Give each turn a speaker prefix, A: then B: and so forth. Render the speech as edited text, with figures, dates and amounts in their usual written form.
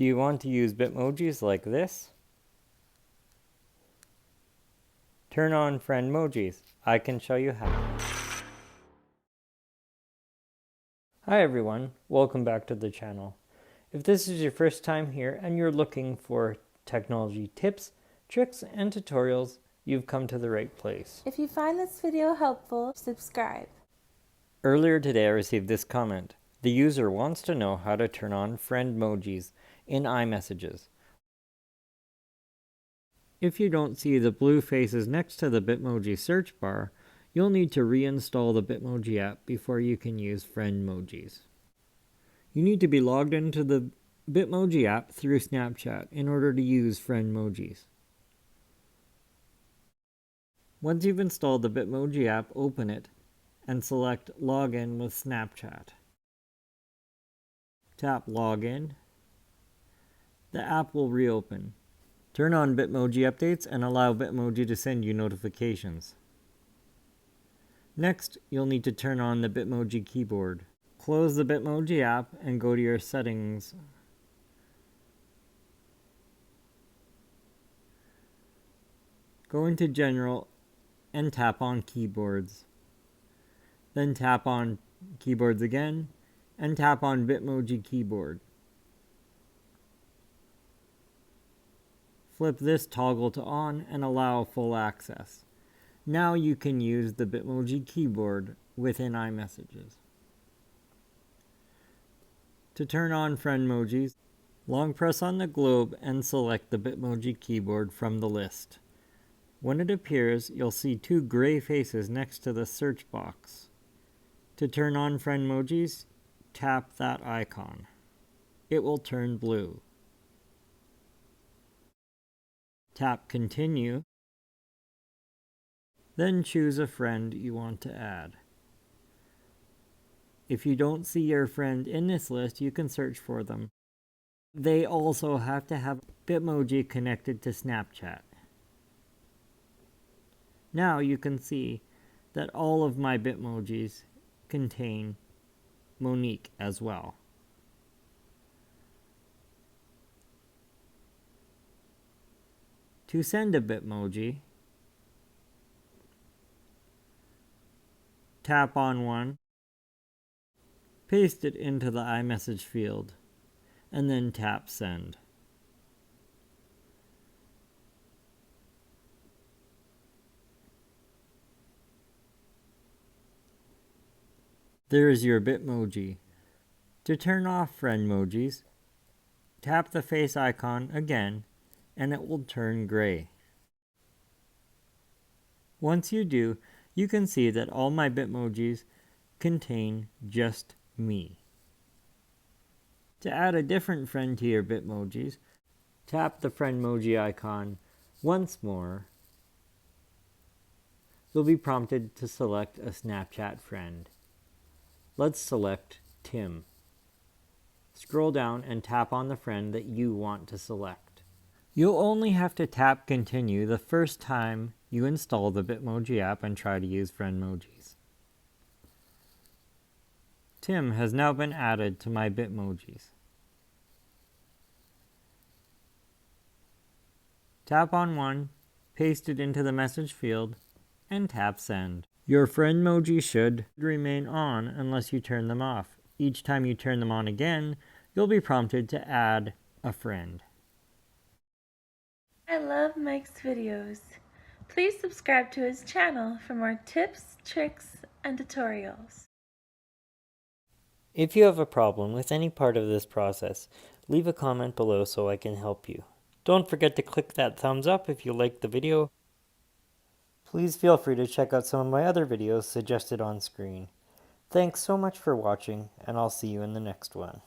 A: Do you want to use Bitmojis like this? Turn on Friendmojis. I can show you how. Hi everyone, welcome back to the channel. If this is your first time here and you're looking for technology tips, tricks, and tutorials, you've come to the right place.
B: If you find this video helpful, subscribe.
A: Earlier today I received this comment. The user wants to know how to turn on Friendmojis in iMessages. If you don't see the blue faces next to the Bitmoji search bar, you'll need to reinstall the Bitmoji app before you can use Friendmojis. You need to be logged into the Bitmoji app through Snapchat in order to use Friendmojis. Once you've installed the Bitmoji app, open it and select Login with Snapchat. Tap Login. The app will reopen. Turn on Bitmoji updates and allow Bitmoji to send you notifications. Next, you'll need to turn on the Bitmoji keyboard. Close the Bitmoji app and go to your settings. Go into General and tap on Keyboards. Then tap on Keyboards again and tap on Bitmoji keyboard. Flip this toggle to on and allow full access. Now you can use the Bitmoji keyboard within iMessages. To turn on Friendmojis, long press on the globe and select the Bitmoji keyboard from the list. When it appears, you'll see two gray faces next to the search box. To turn on Friendmojis, tap that icon. It will turn blue. Tap Continue, then choose a friend you want to add. If you don't see your friend in this list, you can search for them. They also have to have Bitmoji connected to Snapchat. Now you can see that all of my Bitmojis contain Monique as well. To send a Bitmoji, tap on one, paste it into the iMessage field, and then tap Send. There is your Bitmoji. To turn off Friendmojis, tap the face icon again and it will turn gray. Once you do, you can see that all my Bitmojis contain just me. To add a different friend to your Bitmojis, tap the Friendmoji icon once more. You'll be prompted to select a Snapchat friend. Let's select Tim. Scroll down and tap on the friend that you want to select. You'll only have to tap Continue the first time you install the Bitmoji app and try to use Friendmojis. Tim has now been added to my Bitmojis. Tap on one, paste it into the message field, and tap Send. Your Friendmoji should remain on unless you turn them off. Each time you turn them on again, you'll be prompted to add a friend.
B: I love Mike's videos. Please subscribe to his channel for more tips, tricks, and tutorials.
A: If you have a problem with any part of this process, leave a comment below so I can help you. Don't forget to click that thumbs up if you liked the video. Please feel free to check out some of my other videos suggested on screen. Thanks so much for watching, and I'll see you in the next one.